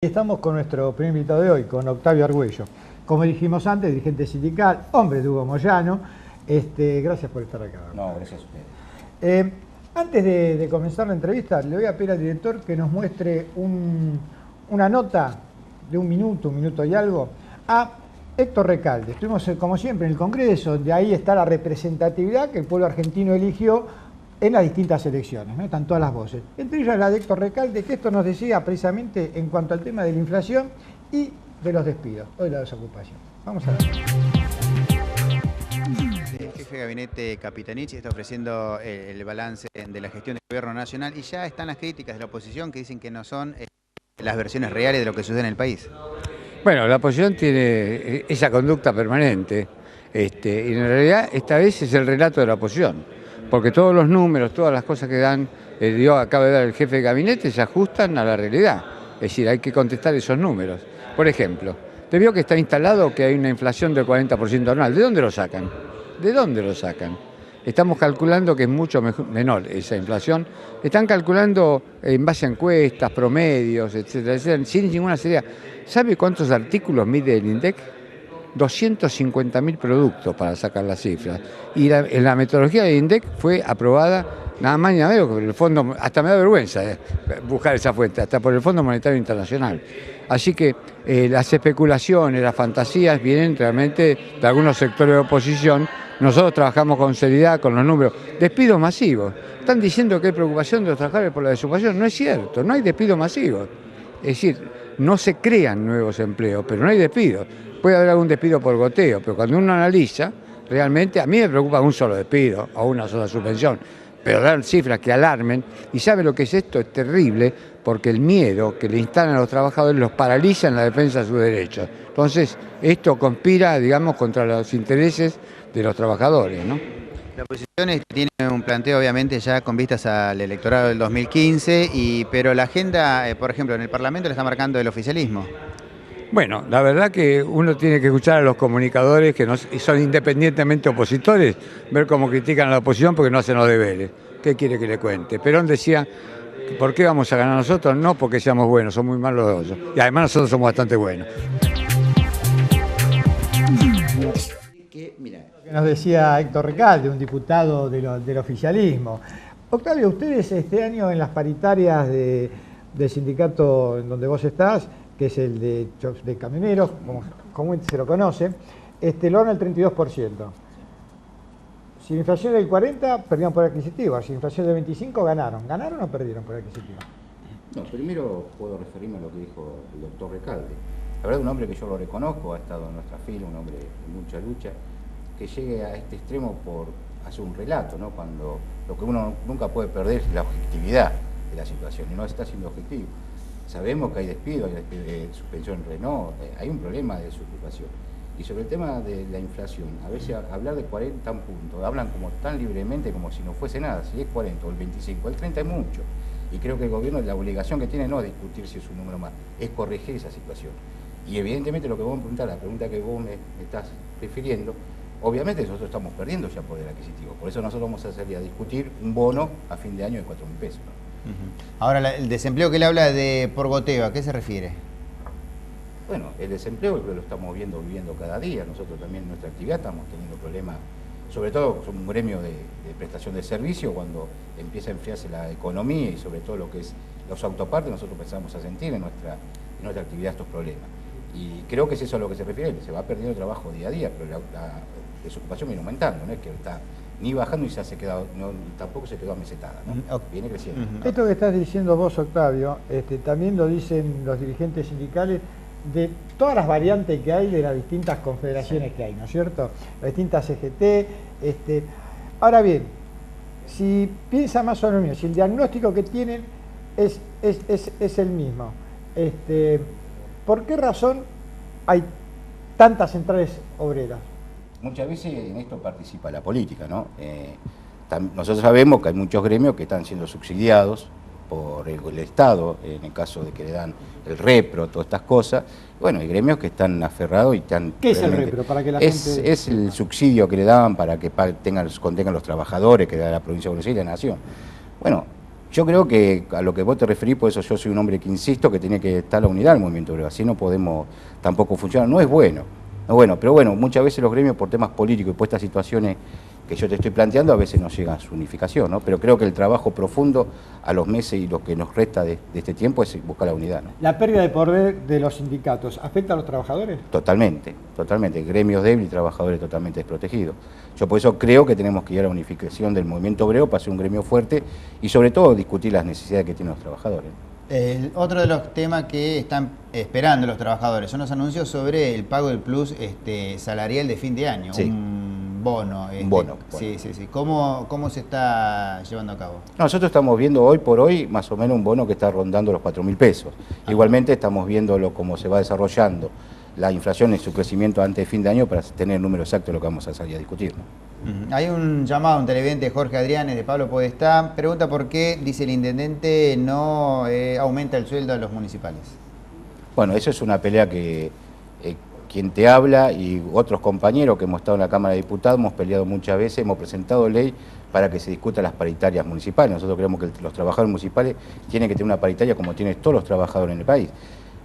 Estamos con nuestro primer invitado de hoy, con Octavio Argüello. Como dijimos antes, dirigente sindical, hombre de Hugo Moyano. Gracias por estar acá. No, gracias a ustedes. Antes de comenzar la entrevista, le voy a pedir al director que nos muestre una nota de un minuto y algo, a Héctor Recalde. Estuvimos, como siempre, en el Congreso, de ahí está la representatividad que el pueblo argentino eligió en las distintas elecciones, ¿no? Están todas las voces. Entre ellas la de Héctor Recalde, que esto nos decía precisamente en cuanto al tema de la inflación y de los despidos, o de la desocupación. Vamos a ver. El jefe de gabinete Capitanich está ofreciendo el balance de la gestión del gobierno nacional y ya están las críticas de la oposición que dicen que no son las versiones reales de lo que sucede en el país. Bueno, la oposición tiene esa conducta permanente y en realidad esta vez es el relato de la oposición. Porque todos los números, todas las cosas que acaba de dar el jefe de gabinete se ajustan a la realidad. Es decir, hay que contestar esos números. Por ejemplo, te vio que está instalado que hay una inflación del 40% anual. ¿De dónde lo sacan? ¿De dónde lo sacan? Estamos calculando que es mucho menor esa inflación. Están calculando en base a encuestas, promedios, etcétera, sin ninguna seriedad. ¿Sabe cuántos artículos mide el INDEC? 250.000 productos para sacar las cifras. Y la metodología del INDEC fue aprobada nada más ni nada menos que por el Fondo, hasta me da vergüenza buscar esa fuente, hasta por el Fondo Monetario Internacional. Así que las especulaciones, las fantasías vienen realmente de algunos sectores de oposición. Nosotros trabajamos con seriedad, con los números. Despidos masivos. Están diciendo que hay preocupación de los trabajadores por la desocupación. No es cierto, no hay despidos masivos. Es decir, no se crean nuevos empleos, pero no hay despidos. Puede haber algún despido por goteo, pero cuando uno analiza, realmente a mí me preocupa un solo despido o una sola suspensión, pero dar cifras que alarmen. ¿Y sabe lo que es esto? Es terrible, porque el miedo que le instalan a los trabajadores los paraliza en la defensa de sus derechos. Entonces, esto conspira, digamos, contra los intereses de los trabajadores, ¿no? La oposición tiene un planteo, obviamente, ya con vistas al electorado del 2015, pero la agenda, por ejemplo, en el Parlamento la está marcando el oficialismo. Bueno, la verdad que uno tiene que escuchar a los comunicadores que son independientemente opositores, ver cómo critican a la oposición porque no hacen los deberes. ¿Qué quiere que le cuente? Perón decía, ¿por qué vamos a ganar nosotros? No porque seamos buenos, son muy malos los otros. Y además nosotros somos bastante buenos. Lo que nos decía Héctor Recalde, un diputado del oficialismo. Octavio, ustedes este año en las paritarias del sindicato en donde vos estás, que es el de camioneros, como comúnmente se lo conoce, logran el 32%. Si la inflación es del 40, perdieron por adquisitivo. Si la inflación es del 25, ganaron. ¿Ganaron o perdieron por adquisitivo? No, primero puedo referirme a lo que dijo el doctor Recalde. La verdad, un hombre que yo lo reconozco, ha estado en nuestra fila, un hombre de mucha lucha, que llegue a este extremo por hacer un relato, ¿no? Cuando lo que uno nunca puede perder es la objetividad de la situación, y no está siendo objetivo. Sabemos que hay despido, hay suspensión en Renault, hay un problema de desocupación. Y sobre el tema de la inflación, a veces hablar de 40 puntos, hablan como tan libremente como si no fuese nada, si es 40 o el 25, el 30 es mucho. Y creo que el gobierno, la obligación que tiene no es discutir si es un número más, es corregir esa situación. Y evidentemente lo que vos me preguntás, la pregunta que vos me estás refiriendo, obviamente nosotros estamos perdiendo ya poder adquisitivo. Por eso nosotros vamos a salir a discutir un bono a fin de año de 4.000 pesos, ¿no? Ahora, el desempleo que él habla de por goteo, ¿a qué se refiere? Bueno, el desempleo lo estamos viviendo cada día. Nosotros también en nuestra actividad estamos teniendo problemas, sobre todo somos un gremio de prestación de servicio, cuando empieza a enfriarse la economía y sobre todo lo que es los autopartes, nosotros empezamos a sentir en nuestra actividad estos problemas. Y creo que es eso a lo que se refiere, se va perdiendo trabajo día a día, pero la desocupación viene aumentando, no es que está ni bajando y tampoco se quedó amesetada, ¿no? Viene creciendo. Esto que estás diciendo vos, Octavio, también lo dicen los dirigentes sindicales de todas las variantes que hay de las distintas confederaciones que hay, ¿no es cierto? Las distintas CGT. Ahora bien, si piensa más o menos, si el diagnóstico que tienen es el mismo, ¿por qué razón hay tantas centrales obreras? Muchas veces en esto participa la política, ¿no? Nosotros sabemos que hay muchos gremios que están siendo subsidiados por el Estado, en el caso de que le dan el repro, todas estas cosas. Bueno, hay gremios que están aferrados y están... ¿Qué es el repro? Para que la gente... Es el subsidio que le daban para que contengan los trabajadores que da la provincia de Buenos Aires y la Nación. Bueno, Yo creo que a lo que vos te referís, por eso yo soy un hombre que insisto que tiene que estar la unidad del movimiento obrero, así no podemos tampoco funcionar, no es bueno, no es bueno, pero bueno, muchas veces los gremios por temas políticos y por estas situaciones que yo te estoy planteando a veces no llegan a su unificación, ¿no? Pero creo que el trabajo profundo a los meses y lo que nos resta de este tiempo es buscar la unidad, ¿no? ¿La pérdida de poder de los sindicatos afecta a los trabajadores? Totalmente, totalmente, gremios débiles y trabajadores totalmente desprotegidos. Yo por eso creo que tenemos que ir a la unificación del movimiento obrero para ser un gremio fuerte y sobre todo discutir las necesidades que tienen los trabajadores. Otro de los temas que están esperando los trabajadores son los anuncios sobre el pago del plus salarial de fin de año, Sí. un bono. Un bono. Sí. ¿Cómo se está llevando a cabo? Nosotros estamos viendo hoy por hoy más o menos un bono que está rondando los 4.000 pesos. Igualmente estamos viendo cómo se va desarrollando la inflación en su crecimiento antes de fin de año para tener el número exacto de lo que vamos a salir a discutir, ¿no? Hay un llamado a un televidente, Jorge Adrianes, de Pablo Podestá. Pregunta por qué, dice el intendente, no aumenta el sueldo a los municipales. Bueno, eso es una pelea que quien te habla y otros compañeros que hemos estado en la Cámara de Diputados hemos peleado muchas veces, hemos presentado ley para que se discutan las paritarias municipales. Nosotros creemos que los trabajadores municipales tienen que tener una paritaria como tienen todos los trabajadores en el país.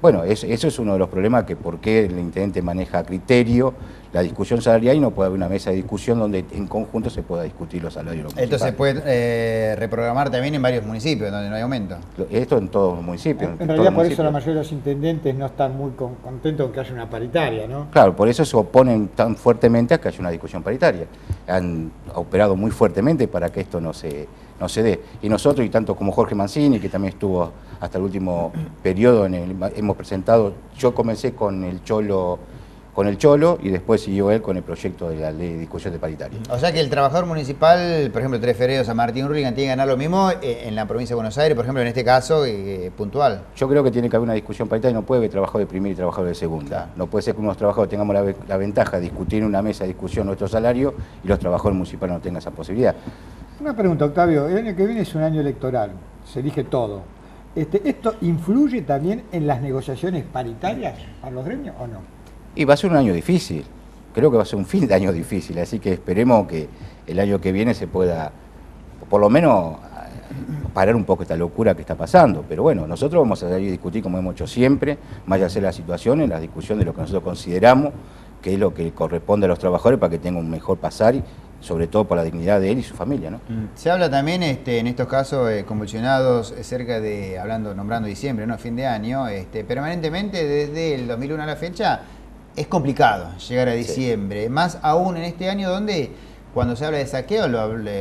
Bueno, eso es uno de los problemas, que por qué el intendente maneja a criterio la discusión salarial y no puede haber una mesa de discusión donde en conjunto se pueda discutir los salarios de los municipales. Entonces puede reprogramar también en varios municipios donde no hay aumento. Esto en todos los municipios. En realidad por eso la mayoría de los intendentes no están muy contentos con que haya una paritaria, ¿no? Claro, por eso se oponen tan fuertemente a que haya una discusión paritaria. Han operado muy fuertemente para que esto no se dé. Y nosotros, y tanto como Jorge Mancini, que también estuvo hasta el último periodo, hemos presentado, yo comencé con el Cholo y después siguió él con el proyecto de la ley de discusión de paritaria. O sea que el trabajador municipal, por ejemplo, Tres Fereos, San Martín, Hurlingham, tiene que ganar lo mismo en la provincia de Buenos Aires, por ejemplo, en este caso, puntual. Yo creo que tiene que haber una discusión paritaria, no puede haber trabajador de primera y trabajador de segunda. Claro. No puede ser que unos trabajadores tengamos la ventaja de discutir en una mesa de discusión nuestro salario y los trabajadores municipales no tengan esa posibilidad. Una pregunta, Octavio, el año que viene es un año electoral, se elige todo. ¿Esto influye también en las negociaciones paritarias para los gremios o no? Y va a ser un año difícil, creo que va a ser un fin de año difícil, así que esperemos que el año que viene se pueda, por lo menos, parar un poco esta locura que está pasando. Pero bueno, nosotros vamos a salir a discutir como hemos hecho siempre, más allá de la situación, en la discusión de lo que nosotros consideramos que es lo que corresponde a los trabajadores para que tengan un mejor pasar y sobre todo por la dignidad de él y su familia, ¿no? Se habla también en estos casos convulsionados cerca de, nombrando diciembre, ¿no? Fin de año, permanentemente desde el 2001 a la fecha es complicado llegar a diciembre, sí. Más aún en este año donde cuando se habla de saqueo,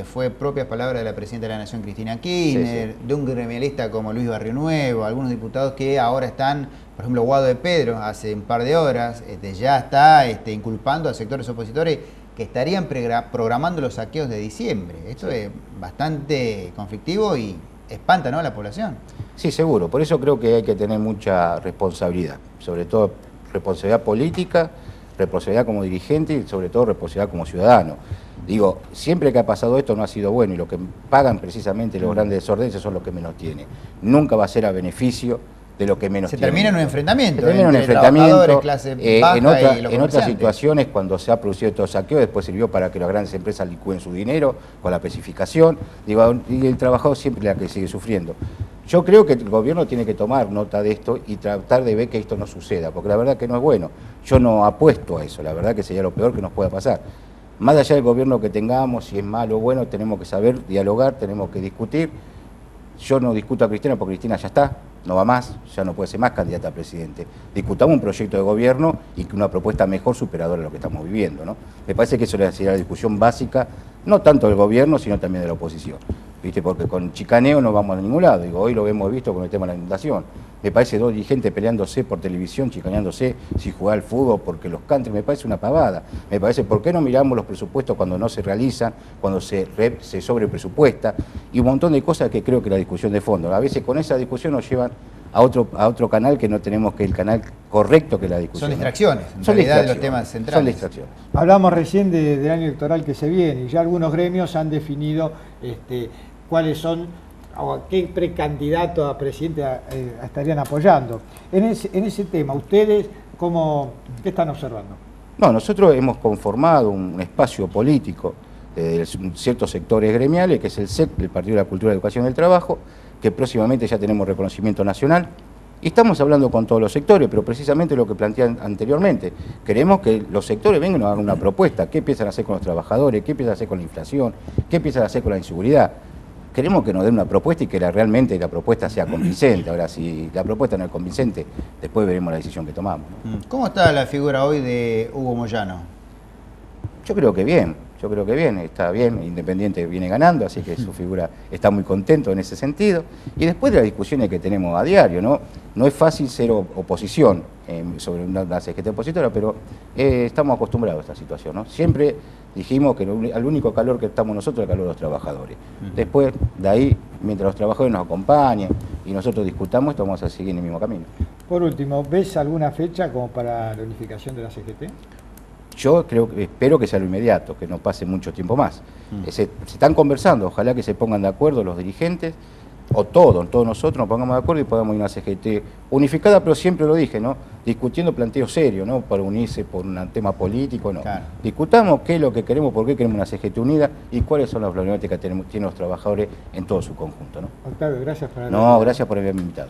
fue propias palabras de la Presidenta de la Nación, Cristina Kirchner, sí. De un gremialista como Luis Barrionuevo, algunos diputados que ahora están, por ejemplo, Guado de Pedro, hace un par de horas, ya está inculpando a sectores opositores que estarían programando los saqueos de diciembre. Esto sí. Es bastante conflictivo y espanta, ¿no?, a la población. Sí, seguro. Por eso creo que hay que tener mucha responsabilidad, sobre todo responsabilidad política, responsabilidad como dirigente y sobre todo responsabilidad como ciudadano. Digo, siempre que ha pasado esto no ha sido bueno y lo que pagan precisamente los grandes desórdenes son los que menos tienen. Nunca va a ser a beneficio de lo que menos tienen. Se termina en un enfrentamiento. Se termina en un enfrentamiento. Clase baja en otras situaciones, cuando se ha producido estos saqueos, después sirvió para que las grandes empresas licúen su dinero con la especificación. Digo, y el trabajador siempre es la que sigue sufriendo. Yo creo que el gobierno tiene que tomar nota de esto y tratar de ver que esto no suceda, porque la verdad que no es bueno. Yo no apuesto a eso, la verdad que sería lo peor que nos pueda pasar. Más allá del gobierno que tengamos, si es malo o bueno, tenemos que saber dialogar, tenemos que discutir. Yo no discuto a Cristina porque Cristina ya está, no va más, ya no puede ser más candidata a presidente. Discutamos un proyecto de gobierno y una propuesta mejor superadora de lo que estamos viviendo, ¿no? Me parece que eso sería la discusión básica, no tanto del gobierno, sino también de la oposición. ¿Viste? Porque con chicaneo no vamos a ningún lado. Digo, hoy lo hemos visto con el tema de la inundación. Me parece dos dirigentes peleándose por televisión, chicaneándose si jugar al fútbol, porque los country, me parece una pavada. Me parece, ¿por qué no miramos los presupuestos cuando no se realizan, cuando se sobrepresupuesta? Y un montón de cosas que creo que la discusión de fondo. A veces con esa discusión nos llevan a otro canal que no tenemos, que el canal correcto que la discusión. Son distracciones, en realidad, de los temas centrales. Son distracciones. Hablamos recién del año electoral que se viene y ya algunos gremios han definido cuáles son o a qué precandidato a presidente estarían apoyando. En ese tema, ¿ustedes qué están observando? No, nosotros hemos conformado un espacio político de ciertos sectores gremiales, que es el SEC, el Partido de la Cultura, Educación y del Trabajo, que próximamente ya tenemos reconocimiento nacional. Y estamos hablando con todos los sectores, pero precisamente lo que plantean anteriormente. Queremos que los sectores vengan y nos hagan una propuesta. ¿Qué empiezan a hacer con los trabajadores? ¿Qué empiezan a hacer con la inflación? ¿Qué empiezan a hacer con la inseguridad? Queremos que nos den una propuesta y que realmente la propuesta sea convincente. Ahora, si la propuesta no es convincente, después veremos la decisión que tomamos, ¿no? ¿Cómo está la figura hoy de Hugo Moyano? Yo creo que bien, está bien, Independiente viene ganando, así que su figura está muy contento en ese sentido. Y después de las discusiones que tenemos a diario, ¿no? No es fácil ser oposición sobre una CGT opositora, pero estamos acostumbrados a esta situación, ¿no? Siempre dijimos que al único calor que estamos nosotros es el calor de los trabajadores. Después, de ahí, mientras los trabajadores nos acompañen y nosotros discutamos, esto vamos a seguir en el mismo camino. Por último, ¿ves alguna fecha como para la unificación de la CGT? Yo espero que sea lo inmediato, que no pase mucho tiempo más. Se están conversando, ojalá que se pongan de acuerdo los dirigentes, o todos nosotros nos pongamos de acuerdo y podamos ir a una CGT unificada, pero siempre lo dije, ¿no? Discutiendo planteos serios, ¿no? Para unirse por un tema político, no. Claro. Discutamos qué es lo que queremos, por qué queremos una CGT unida y cuáles son las problemáticas que tienen los trabajadores en todo su conjunto, ¿no? Octavio, gracias por No, gracias por haberme invitado.